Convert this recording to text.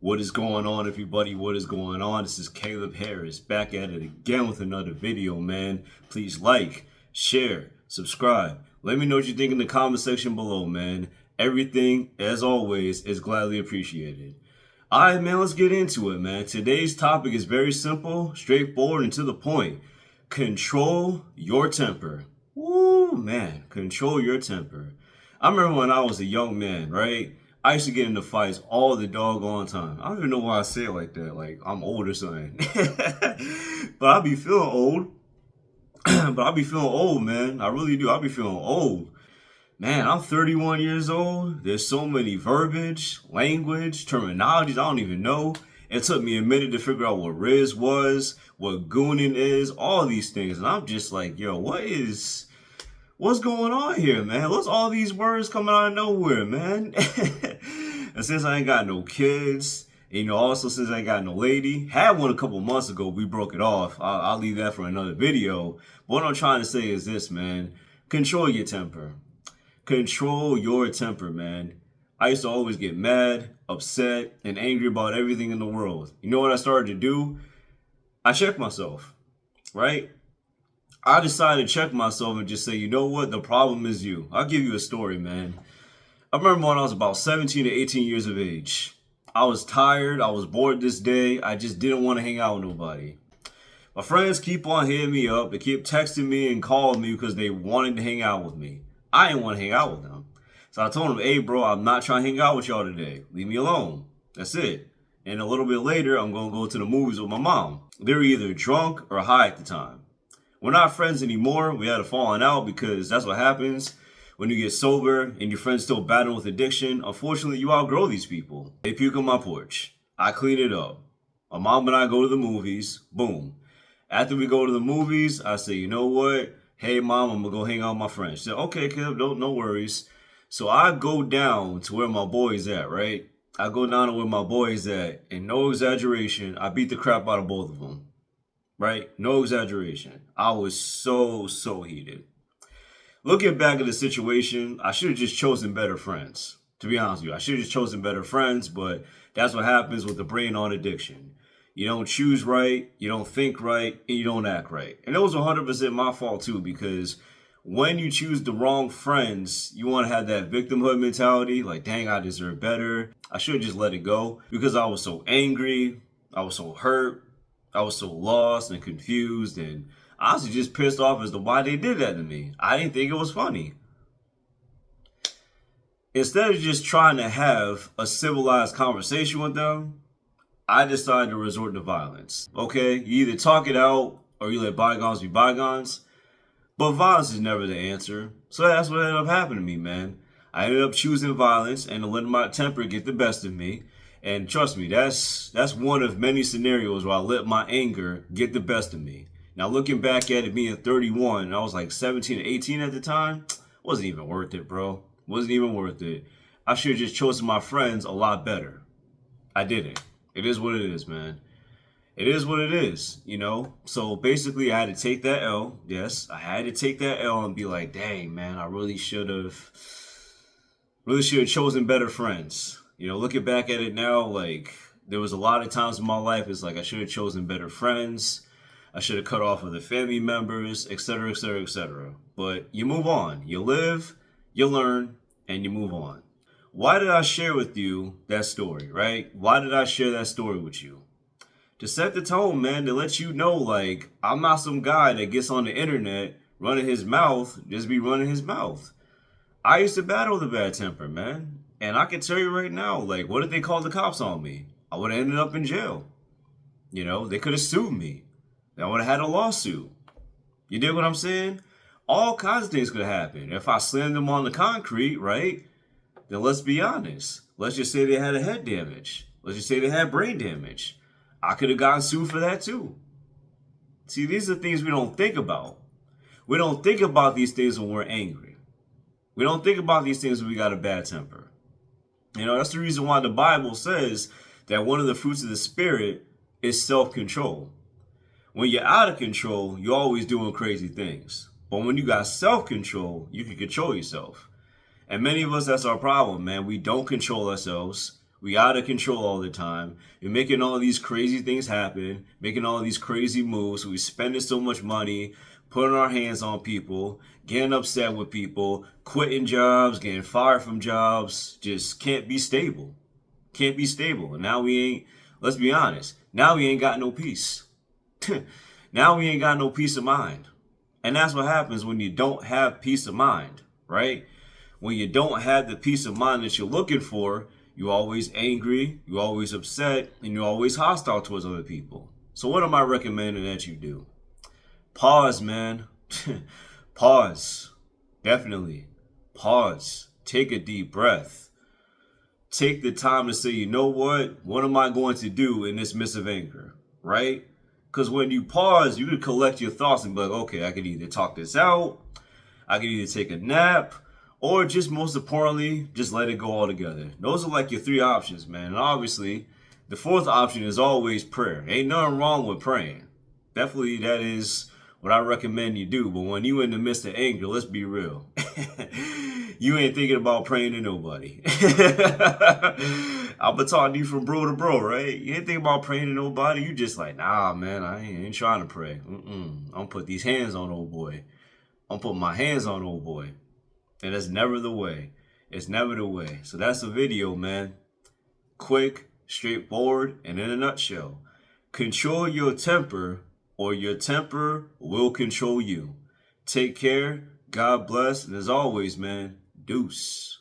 What is going on, everybody? What is going on? This is Caleb Harris back at it again with another video, man. Please like, share, subscribe. Let me know what you think in the comment section below, man. Everything, as always, is gladly appreciated. All right, man, let's get into it, man. Today's topic is very simple, straightforward, and to the point. Control your temper. Woo, man, control your temper. I remember when I was a young man, right? I used to get into fights all the doggone time. I don't even know why I say it like that, like I'm old or something. But I be feeling old. But I be feeling old, man. I really do. I be feeling old. Man, I'm 31 years old. There's so many verbiage, language, terminologies I don't even know. It took me a minute to figure out what Riz was, what gooning is, all these things. And I'm just like, yo, what's going on here, man? What's all these words coming out of nowhere, man? And since I ain't got no kids, and, also since I ain't got no lady, had one a couple months ago, we broke it off. I'll leave that for another video. But what I'm trying to say is this, man. Control your temper. Control your temper, man. I used to always get mad, upset, and angry about everything in the world. You know what I started to do? I checked myself, right? I decided to check myself and just say, you know what? The problem is you. I'll give you a story, man. I remember when I was about 17 to 18 years of age. I was tired. I was bored this day. I just didn't want to hang out with nobody. My friends keep on hitting me up. They keep texting me and calling me because they wanted to hang out with me. I didn't want to hang out with them. So I told them, hey, bro, I'm not trying to hang out with y'all today. Leave me alone. That's it. And a little bit later, I'm going to go to the movies with my mom. They were either drunk or high at the time. We're not friends anymore. We had a falling out because that's what happens when you get sober and your friends still battling with addiction. Unfortunately, you outgrow these people. They puke on my porch. I clean it up. My mom and I go to the movies. Boom. After we go to the movies, I say, you know what? Hey, mom, I'm going to go hang out with my friends. She said, okay, kid, no worries. So I go down to where my boy's at, right? I go down to where my boy's at. And no exaggeration, I beat the crap out of both of them. Right? No exaggeration. I was so heated. Looking back at the situation, I should have just chosen better friends. To be honest with you, I should have just chosen better friends, but that's what happens with the brain on addiction. You don't choose right, you don't think right, and you don't act right. And it was 100% my fault too, because when you choose the wrong friends, you want to have that victimhood mentality, like, dang, I deserve better. I should have just let it go because I was so angry, I was so hurt, I was so lost and confused and honestly just pissed off as to why they did that to me. I didn't think it was funny. Instead of just trying to have a civilized conversation with them, I decided to resort to violence. Okay, you either talk it out or you let bygones be bygones, but violence is never the answer. So that's what ended up happening to me, man. I ended up choosing violence and letting my temper get the best of me. And trust me, that's one of many scenarios where I let my anger get the best of me. Now, looking back at it being 31, and I was like 17 or 18 at the time, wasn't even worth it, bro. Wasn't even worth it. I should have just chosen my friends a lot better. I didn't. It is what it is, man. It is what it is, So basically, I had to take that L. Yes, I had to take that L and be like, dang, man, I really should have chosen better friends. Looking back at it now, like, there was a lot of times in my life, it's like I should have chosen better friends. I should have cut off other family members, etc., etc., etc. But you move on. You live, you learn, and you move on. Why did I share with you that story, right? Why did I share that story with you? To set the tone, man, to let you know, like, I'm not some guy that gets on the internet running his mouth, just be running his mouth. I used to battle the bad temper, man. And I can tell you right now, like, what if they called the cops on me? I would have ended up in jail. They could have sued me. I would have had a lawsuit. You dig what I'm saying? All kinds of things could happen. If I slammed them on the concrete, right? Then let's be honest. Let's just say they had a head damage. Let's just say they had brain damage. I could have gotten sued for that too. See, these are things we don't think about. We don't think about these things when we're angry. We don't think about these things when we got a bad temper. That's the reason why the Bible says that one of the fruits of the Spirit is self-control. When you're out of control, you're always doing crazy things. But when you got self-control, you can control yourself. And many of us, that's our problem, man. We don't control ourselves. We out of control all the time. We're making all these crazy things happen, making all these crazy moves. We're spending so much money, putting our hands on people, getting upset with people, quitting jobs, getting fired from jobs. Just can't be stable. Can't be stable. And now we ain't, let's be honest, now we ain't got no peace. Now we ain't got no peace of mind. And that's what happens when you don't have peace of mind, right? When you don't have the peace of mind that you're looking for, you're always angry, you're always upset, and you're always hostile towards other people. So what am I recommending that you do? Pause, man. Pause. Definitely. Pause. Take a deep breath. Take the time to say, you know what am I going to do in this midst of anger, right? Because when you pause, you can collect your thoughts and be like, okay, I can either talk this out, I can either take a nap, or just most importantly, just let it go altogether. Those are like your three options, man. And obviously, the fourth option is always prayer. Ain't nothing wrong with praying. Definitely that is what I recommend you do. But when you in the midst of anger, let's be real. You ain't thinking about praying to nobody. I'm talking to you from bro to bro, right? You ain't thinking about praying to nobody. You just like, nah, man, I ain't trying to pray. I'm gonna put these hands on old boy. I'm putting my hands on old boy. And that's never the way. It's never the way. So that's the video, man. Quick, straightforward, and in a nutshell. Control your temper, or your temper will control you. Take care. God bless. And as always, man, deuce.